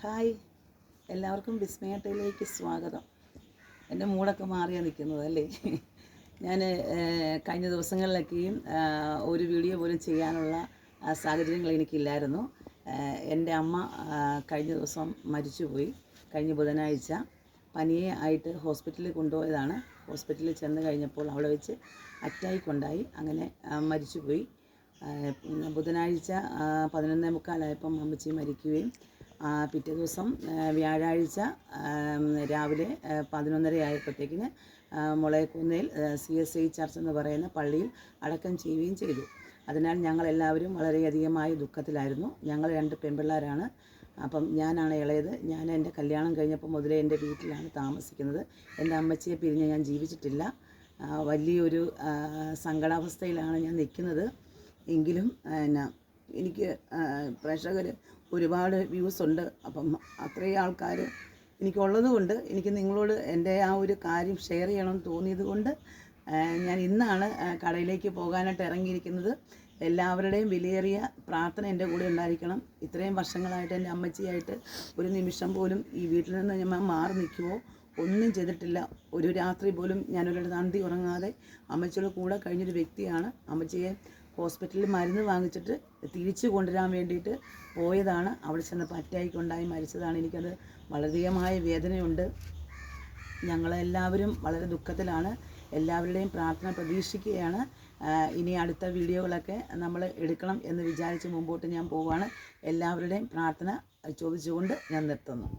Hi, എല്ലാവർക്കും വിസ്മയട്ടയിലേക്ക് സ്വാഗതം. എൻ്റെ മൂടൊക്കെ മാറിയാണ് നിൽക്കുന്നത് അല്ലേ. ഞാൻ കഴിഞ്ഞ ദിവസങ്ങളിലൊക്കെയും ഒരു വീഡിയോ പോലും ചെയ്യാനുള്ള സാഹചര്യങ്ങൾ എനിക്കില്ലായിരുന്നു. എൻ്റെ അമ്മ കഴിഞ്ഞ ദിവസം മരിച്ചുപോയി. കഴിഞ്ഞ ബുധനാഴ്ച പനിയെ ആയിട്ട് ഹോസ്പിറ്റലിൽ കൊണ്ടുപോയതാണ്. ഹോസ്പിറ്റലിൽ ചെന്ന് കഴിഞ്ഞപ്പോൾ അവിടെ വെച്ച് അറ്റാക്ക് ഉണ്ടായി. അങ്ങനെ മരിച്ചുപോയി. ബുധനാഴ്ച 11:45 അമ്മച്ചി മരിക്കുകയും പിറ്റേ ദിവസം വ്യാഴാഴ്ച രാവിലെ 11:30 ആയപ്പോഴത്തേക്കിന് മുളയക്കുന്നേൽ CSI ചർച്ച് എന്ന് പറയുന്ന പള്ളിയിൽ അടക്കം ചെയ്യുകയും ചെയ്തു. അതിനാൽ ഞങ്ങളെല്ലാവരും വളരെയധികമായ ദുഃഖത്തിലായിരുന്നു. ഞങ്ങൾ 2 പെൺപിള്ളേരാണ്. അപ്പം ഞാനാണ് ഇളയത്. ഞാൻ എൻ്റെ കല്യാണം കഴിഞ്ഞപ്പോൾ മുതലേ എൻ്റെ വീട്ടിലാണ് താമസിക്കുന്നത്. എൻ്റെ അമ്മച്ചിയെ പിരിഞ്ഞ് ഞാൻ ജീവിച്ചിട്ടില്ല. വലിയൊരു സങ്കടാവസ്ഥയിലാണ് ഞാൻ നിൽക്കുന്നത്. എങ്കിലും എനിക്ക് പ്രേക്ഷകർ ഒരുപാട് വ്യൂസ് ഉണ്ട്. അപ്പം അത്രയും ആൾക്കാർ എനിക്കുള്ളത് കൊണ്ട് എനിക്ക് നിങ്ങളോട് എൻ്റെ ആ ഒരു കാര്യം ഷെയർ ചെയ്യണമെന്ന് തോന്നിയത് കൊണ്ട് ഞാൻ ഇന്നാണ് കടയിലേക്ക് പോകാനായിട്ട് ഇറങ്ങിയിരിക്കുന്നത്. എല്ലാവരുടെയും വിലയേറിയ പ്രാർത്ഥന എൻ്റെ കൂടെ ഉണ്ടായിരിക്കണം. ഇത്രയും വർഷങ്ങളായിട്ട് എൻ്റെ അമ്മച്ചിയായിട്ട് ഒരു നിമിഷം പോലും ഈ വീട്ടിൽ നിന്ന് ഞാൻ മാറി നിൽക്കുമോ ഒന്നും ചെയ്തിട്ടില്ല. ഒരു രാത്രി പോലും ഞാനൊരു നന്ദി ഉറങ്ങാതെ അമ്മച്ചിയുടെ കൂടെ കഴിഞ്ഞൊരു വ്യക്തിയാണ്. അമ്മച്ചിയെ ഹോസ്പിറ്റലിൽ മരുന്ന് വാങ്ങിച്ചിട്ട് തിരിച്ചു കൊണ്ടുവരാൻ വേണ്ടിയിട്ട് പോയതാണ്. അവിടെ ചെന്നപ്പോൾ അറ്റാക്ക് ഉണ്ടായി മരിച്ചതാണ്. എനിക്കത് വളരെയധികമായ വേദനയുണ്ട്. ഞങ്ങളെല്ലാവരും വളരെ ദുഃഖത്തിലാണ്. എല്ലാവരുടെയും പ്രാർത്ഥന പ്രതീക്ഷിക്കുകയാണ്. ഇനി അടുത്ത വീഡിയോകളൊക്കെ നമ്മൾ എടുക്കണം എന്ന് വിചാരിച്ച് മുമ്പോട്ട് ഞാൻ പോവുകയാണ്. എല്ലാവരുടെയും പ്രാർത്ഥന ചോദിച്ചുകൊണ്ട് ഞാൻ നിർത്തുന്നു.